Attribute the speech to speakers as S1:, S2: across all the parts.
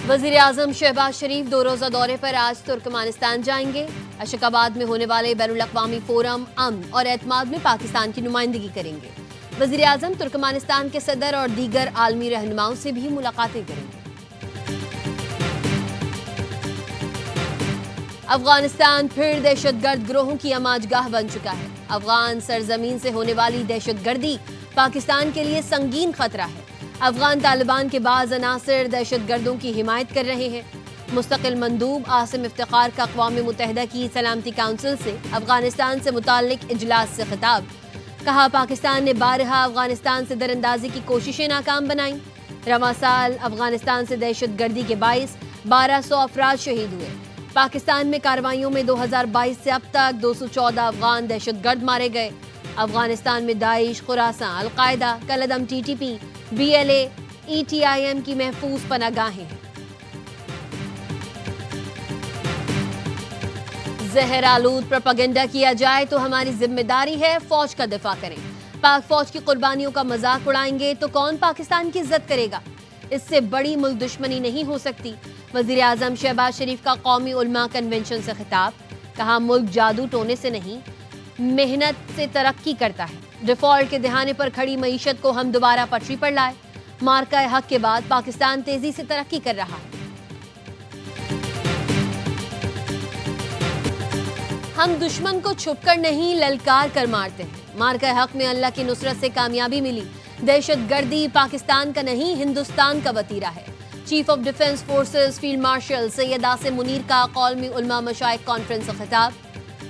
S1: वज़ीर आज़म शहबाज शरीफ 2 रोज़ा दौरे पर आज तुर्कमानिस्तान जाएंगे। अशकाबाद में होने वाले बैनुल-अक़वामी फोरम अमन और एतमाद में पाकिस्तान की नुमाइंदगी करेंगे। वज़ीर आज़म तुर्कमानिस्तान के सदर और दीगर आलमी रहनुमाओं से भी मुलाकातें करेंगे। अफगानिस्तान फिर दहशतगर्द गिरोहों की आमाजगाह बन चुका है। अफगान सरजमीन से होने वाली दहशतगर्दी पाकिस्तान के लिए संगीन खतरा है। अफगान तालिबान के बाज़ अनासिर दहशतगर्दों की हिमायत कर रहे हैं। मुस्तकिल मंदूब आसिम इफ्तिखार का अक़वाम मुत्तहिदा की सलामती काउंसिल से अफगानिस्तान से मुताल्लिक इजलास से खिताब। कहा, पाकिस्तान ने बारहा अफगानिस्तान से दरअंदाजी की कोशिशें नाकाम बनाईं। रवां साल अफगानिस्तान से दहशतगर्दी के बाइस 1200 अफराद शहीद हुए। पाकिस्तान में कार्रवाइयों में 2022 से अब तक 214 अफगान दहशतगर्द मारे गए। अफगानिस्तान में दाइश, खुरासान, अल-कायदा, कलअदम TTP, BLA, ETIM की महफूज पनागाहें हैं। जहर आलूद प्रोपेगेंडा किया जाए तो हमारी जिम्मेदारी है फौज का दिफा करें। पाक फौज की कुर्बानियों का मजाक उड़ाएंगे तो कौन पाकिस्तान की इज्जत करेगा। इससे बड़ी मुल्क दुश्मनी नहीं हो सकती। वज़ीर आज़म शहबाज शरीफ का कौमी उलमा कन्वेंशन से खिताब। कहा, मुल्क जादू टोने से नहीं मेहनत से तरक्की करता है। डिफॉल्ट के दहाने पर खड़ी मईशत को हम दोबारा पटरी पर लाए। मार्का हक के बाद पाकिस्तान तेजी से तरक्की कर रहा है। हम दुश्मन को छुपकर नहीं ललकार कर मारते हैं। मार्का हक में अल्लाह की नुसरत से कामयाबी मिली। दहशतगर्दी पाकिस्तान का नहीं हिंदुस्तान का वतीरा है। Chief of defence forces field marshal Syed Asim Munir का कौमी उलमा मशाइख कॉन्फ्रेंस से खिताब।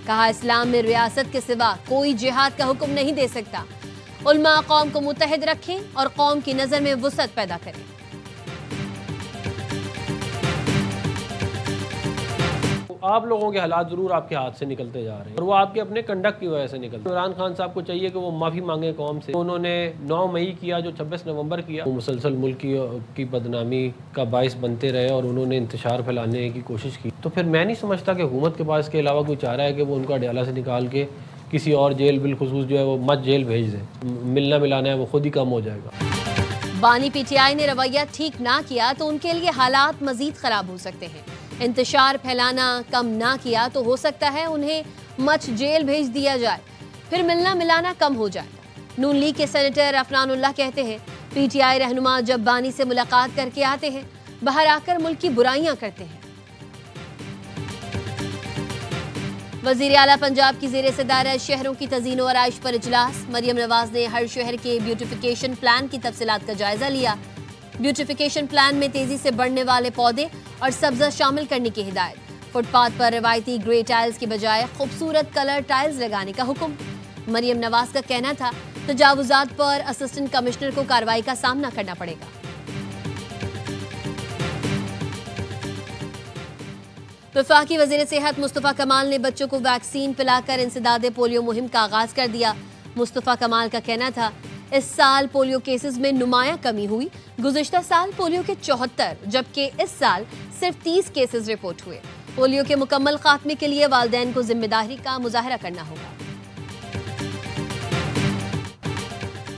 S1: कहा, इस्लाम में रियासत के सिवा कोई जिहाद का हुक्म नहीं दे सकता। उलमा कौम को मुत्तहिद रखें और कौम की नजर में वुसअत पैदा करें।
S2: आप लोगों के हालात ज़रूर आपके हाथ से निकलते जा रहे हैं और वो आपके अपने कंडक्ट की वजह से निकलते हैं। इमरान खान साहब को चाहिए कि वो माफ़ी मांगे कौम से। उन्होंने 9 मई किया, जो 26 नवंबर किया, वो मुसलसल मुल्क की बदनामी का बाइस बनते रहे और उन्होंने इंतशार फैलाने की कोशिश की। तो फिर मैं नहीं समझता कि हुकूमत के पास इसके अलावा कोई चाह रहा है कि वो उनको अडयाला से निकाल के किसी और जेल, बिलखुसूस जो है वो मत जेल भेज दे। मिलना मिलाना है वो खुद ही कम हो जाएगा।
S1: बानी PTI ने रवैया ठीक ना किया तो उनके लिए हालात मजीद खराब हो सकते हैं। इंतशार फैलाना कम ना किया तो हो सकता है उन्हें मच जेल भेज दिया जाए, फिर मिलना मिलाना कम हो जाएगा। नून लीग के सेनेटर अफनानुल्लाह कहते हैं, PTI रहनुमा जब बानी से मुलाकात करके आते हैं, बाहर आकर मुल्क की बुराइयां करते हैं। वज़ीर आला पंजाब की ज़ेर सदारत शहरों की तज़ीन व आराइश पर इजलास। मरियम नवाज ने हर शहर के ब्यूटिफिकेशन प्लान की तफसीलात का जायजा लिया। ब्यूटिफिकेशन प्लान में तेजी से बढ़ने वाले पौधे और सब्ज़ा शामिल करने की हिदायत। फुटपाथ पर रवायती ग्रे टाइल्स की बजाय खूबसूरत कलर टाइल्स लगाने का हुक्म। मरियम नवाज का कहना था, तजावुजात पर असिस्टेंट कमिश्नर को कार्रवाई का सामना करना पड़ेगा। वफाकी वज़ीर सेहत मुस्तफ़ा कमाल ने बच्चों को वैक्सीन पिलाकर इंसदादे पोलियो मुहिम का आगाज कर दिया। मुस्तफ़ा कमाल का कहना था, इस साल पोलियो केसेस में नुमाया कमी हुई। गुज़िश्ता साल पोलियो के 74 जबकि इस साल सिर्फ 30 केसेस रिपोर्ट हुए। पोलियो के मुकम्मल खात्मे के लिए वालिदैन को जिम्मेदारी का मुजाहरा करना होगा।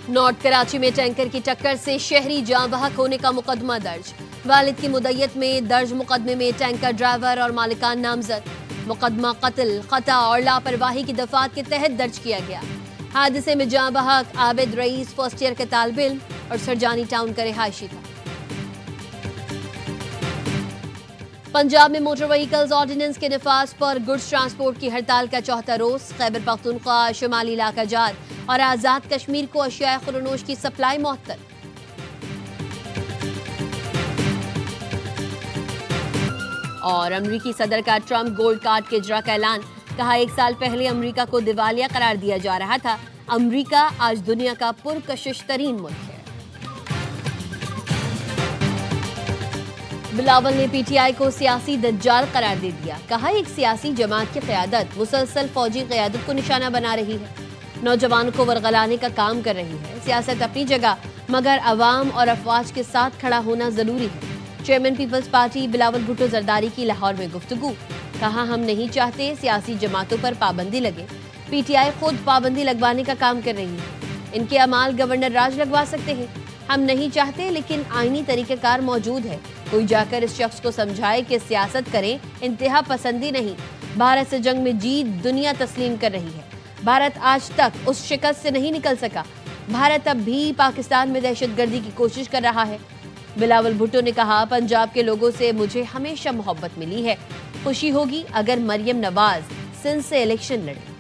S1: नॉर्थ कराची में टैंकर की टक्कर से शहरी जाँ बहक होने का मुकदमा दर्ज। वालिद की मुद्दत में दर्ज मुकदमे में टैंकर ड्राइवर और मालिकान नामजद। मुकदमा कत्ल, खता और लापरवाही की दफात के तहत दर्ज किया गया। हादसे में जाँ बहक आबिद रईस फर्स्ट ईयर के तालिब इल्म और सरजानी टाउन का रिहायशी था। पंजाब में मोटर व्हीकल्स ऑर्डिनेंस के नफाज पर गुड्स ट्रांसपोर्ट की हड़ताल का चौथा रोज। खैबर पख्तूनख्वा, शुमाली इलाका जात और आज़ाद कश्मीर को अशिया खुरनोश की सप्लाई मुअत्तल। और अमरीकी सदर का ट्रंप गोल्ड कार्ड के इजरा का ऐलान। कहा, 1 साल पहले अमरीका को दिवालिया करार दिया जा रहा था। अमरीका आज दुनिया का पुरकशिश तरीन मुल्क है। बिलावल ने PTI को सियासी दज्जाल करार दे दिया। कहा, एक सियासी जमात की क़यादत मुसलसल फौजी क़यादत को निशाना बना रही है, नौजवानों को वरगलाने का काम कर रही है। सियासत अपनी जगह, मगर अवाम और अफवाज के साथ खड़ा होना जरूरी है। चेयरमैन पीपल्स पार्टी बिलावल भुट्टो जरदारी की लाहौर में गुफ्तगू। कहा, हम नहीं चाहते सियासी जमातों पर पाबंदी लगे। PTI खुद पाबंदी लगवाने का काम कर रही है। इनके अमाल गवर्नर राज लगवा सकते हैं। हम नहीं चाहते, लेकिन आईनी तरीक़ेकार मौजूद है। कोई जाकर इस शख्स को समझाए कि सियासत करें, इंतहा पसंदी नहीं। भारत से जंग में जीत दुनिया तस्लीम कर रही है। भारत आज तक उस शिकस्त से नहीं निकल सका। भारत अब भी पाकिस्तान में दहशतगर्दी की कोशिश कर रहा है। बिलावल भुट्टो ने कहा, पंजाब के लोगों से मुझे हमेशा मोहब्बत मिली है। खुशी होगी अगर मरियम नवाज सिंध से इलेक्शन लड़े।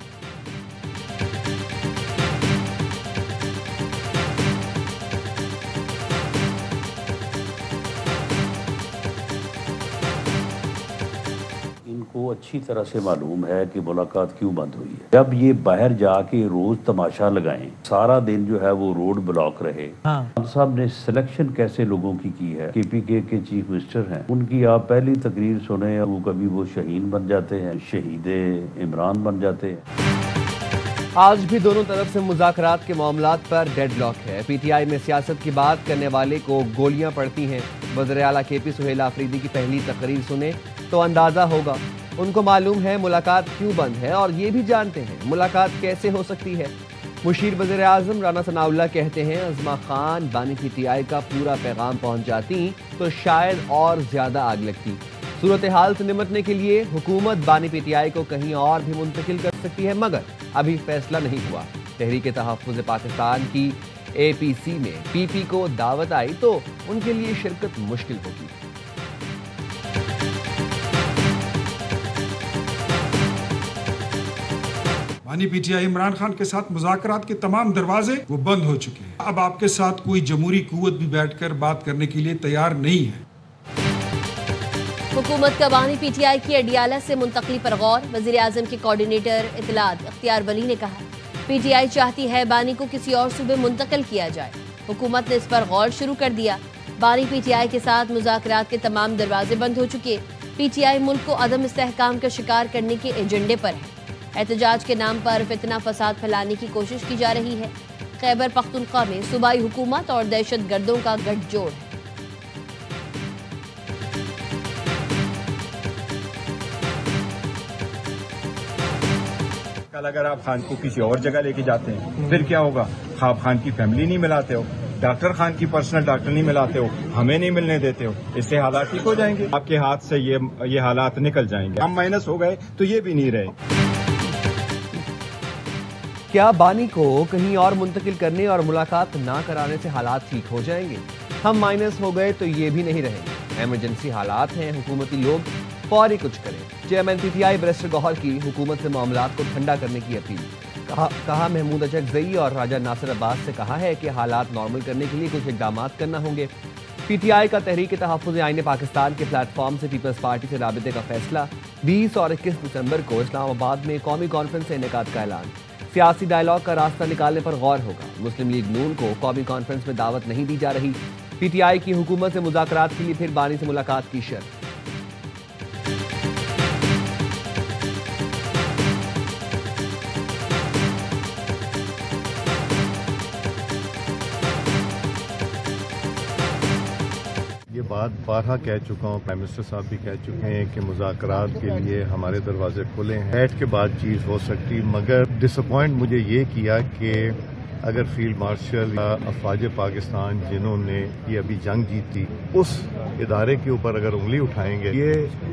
S3: इनको अच्छी तरह से मालूम है कि मुलाकात क्यों बंद हुई है। जब ये बाहर जाके रोज तमाशा लगाएं, सारा दिन जो है वो रोड ब्लॉक रहे। खान साहब ने सिलेक्शन कैसे लोगों की है। KPK के चीफ मिनिस्टर हैं, उनकी आप पहली तकरीर सुने, वो कभी वो शहीन बन जाते हैं, शहीद इमरान बन जाते हैं।
S4: आज भी दोनों तरफ से मुज़ाकरात के मामलात पर डेडलॉक है। PTI में सियासत की बात करने वाले को गोलियां पड़ती हैं। वज़ीर आला KP सुहेल आफरीदी की पहली तकरीर सुने तो अंदाज़ा होगा। उनको मालूम है मुलाकात क्यों बंद है और ये भी जानते हैं मुलाकात कैसे हो सकती है। मुशीर वज़ीर आज़म राना सनाउल्लाह कहते हैं, अज़मा खान बानी PTI का पूरा पैगाम पहुंच जाती तो शायद और ज़्यादा आग लगती। सूरत हाल से निपटने के लिए हुकूमत बानी PTI को कहीं और भी मुंतकिल कर सकती है, मगर अभी फैसला नहीं हुआ। तहरीक तहफ़्फ़ुज़ पाकिस्तान की APC में PP को दावत आई तो उनके लिए शिरकत मुश्किल होगी।
S5: बानी PTI इमरान खान के साथ मुज़ाकरात के तमाम दरवाजे वो बंद हो चुके हैं। अब आपके साथ कोई जमहूरी कुव्वत भी बैठकर बात करने के लिए तैयार नहीं है।
S1: हुकूमत का बानी PTI की अडियाला से मुंतकली पर गौर। वज़ीर आज़म के कोऑर्डिनेटर इत्तलात इख्तियार वली ने कहा, PTI चाहती है बानी को किसी और सूबे मुंतकिल किया जाए। हुकूमत ने इस पर गौर शुरू कर दिया। बानी PTI के साथ मुज़ाकरात के तमाम दरवाजे बंद हो चुके। PTI मुल्क को अदम इस्तेहकाम का शिकार करने के एजेंडे पर है। एहतजाज के नाम पर फितना फसाद फैलाने की कोशिश की जा रही है। खैबर पख्तूनख्वा में सूबाई हुकूमत और दहशत गर्दों का गठजोड़ है।
S6: कल अगर आप खान को किसी और जगह लेके जाते हैं फिर क्या होगा? ख्वाब खान की फैमिली नहीं मिलाते हो, डॉक्टर खान की पर्सनल डॉक्टर नहीं मिलाते हो, हमें नहीं मिलने देते हो, इससे हालात ठीक हो जाएंगे। आपके हाथ से ये हालात निकल जाएंगे। हम माइनस हो गए तो ये भी नहीं रहे।
S4: क्या बानी को कहीं और मुंतकिल करने और मुलाकात ना कराने से हालात ठीक हो जाएंगे? हम माइनस हो गए तो ये भी नहीं रहेंगे। इमरजेंसी हालात हैं, हुकूमती लोग फौरी कुछ करें। चेयरमैन PTI बैरिस्टर गौहर की हुकूमत से मामलात को ठंडा करने की अपील। कहा महमूद अचकज़ई और राजा नासिर अब्बास से कहा है कि हालात नॉर्मल करने के लिए कुछ इक़दाम करना होंगे। PTI का तहरीक तहफ़्फ़ुज़ आईन पाकिस्तान के प्लेटफॉर्म से पीपल्स पार्टी से राबिते का फैसला। 20 और 21 दिसंबर को इस्लामाबाद में कौमी कॉन्फ्रेंस से इनेकाद का ऐलान। सियासी डायलॉग का रास्ता निकालने पर गौर होगा। मुस्लिम लीग नून को कौमी कॉन्फ्रेंस में दावत नहीं दी जा रही। PTI की हुकूमत से मुज़ाकरात के लिए फिर बानी से मुलाकात की शर्त।
S7: ये बात बारहा कह चुका हूँ, प्राइम मिनिस्टर साहब भी कह चुके हैं कि मुज़ाकरात के लिए हमारे दरवाजे खुले हैं। बैठ के बातचीत हो सकती, मगर डिसअपॉइंट मुझे ये किया कि अगर फील्ड मार्शल या अफवाज पाकिस्तान जिन्होंने ये अभी जंग जीती उस इदारे के ऊपर अगर उंगली उठाएंगे, ये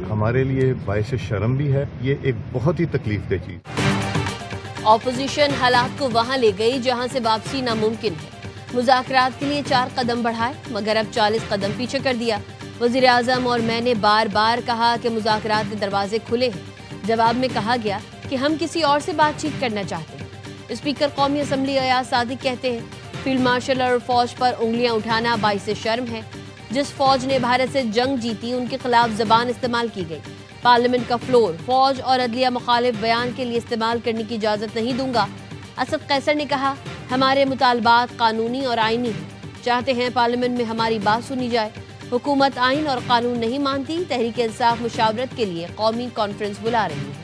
S7: हमारे लिए बाइस शर्म भी है। ये एक बहुत ही तकलीफ दह चीज।
S1: ऑपोजिशन हालात को वहां ले गई जहां से वापसी नामुमकिन है। मुज़ाकरात के लिए 4 कदम बढ़ाए मगर अब 40 कदम पीछे कर दिया। वज़ीर आज़म और मैंने बार बार कहा कि मुज़ाकरात के दरवाजे खुले हैं। जवाब में कहा गया कि हम किसी और से बातचीत करना चाहते हैं। स्पीकर कौमी असम्बली अयाज सादिक कहते हैं, फील्ड मार्शल और फौज पर उंगलियां उठाना बाइस शर्म है। जिस फौज ने भारत से जंग जीती उनके खिलाफ जबान इस्तेमाल की गई। पार्लियामेंट का फ्लोर फौज और अदलिया मुखालिफ बयान के लिए इस्तेमाल करने की इजाज़त नहीं दूंगा। असद कैसर ने कहा, हमारे मुतालबात कानूनी और आइनी हैं। चाहते हैं पार्लियामेंट में हमारी बात सुनी जाए। हुकूमत आइन और कानून नहीं मानती। तहरीक इंसाफ मुशावरत के लिए कौमी कॉन्फ्रेंस बुला रही है।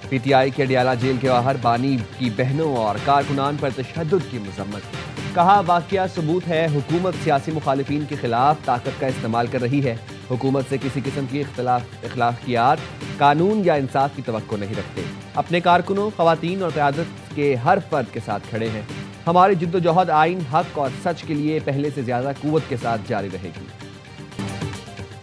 S4: PTI के अडियाला जेल के बाहर बानी की बहनों और कारकुनान पर तशद्दुद की मजम्मत। کہا واقعہ ثبوت ہے حکومت سیاسی مخالفین کے خلاف طاقت کا استعمال کر رہی ہے. حکومت سے کسی قسم کی اخلاقیات، قانون یا انصاف کی توقع نہیں رکھتے. اپنے کارکنوں، خواتین اور قیادت کے ہر فرد کے ساتھ کھڑے ہیں. ہماری جد و جہد آئین، حق اور سچ کے لیے پہلے سے زیادہ قوت کے ساتھ جاری رہے گی.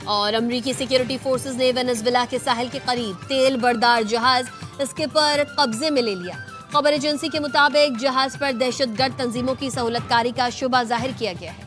S1: اور امریکی سیکیورٹی فورسز نے وینزویلا کے ساحل کے قریب تیل بردار جہاز اسکپر قبضے میں لے لیا. خبر ایجنسی کے مطابق جہاز پر دہشت گرد تنظیموں کی سہولت کاری کا شبہ ظاہر کیا گیا ہے.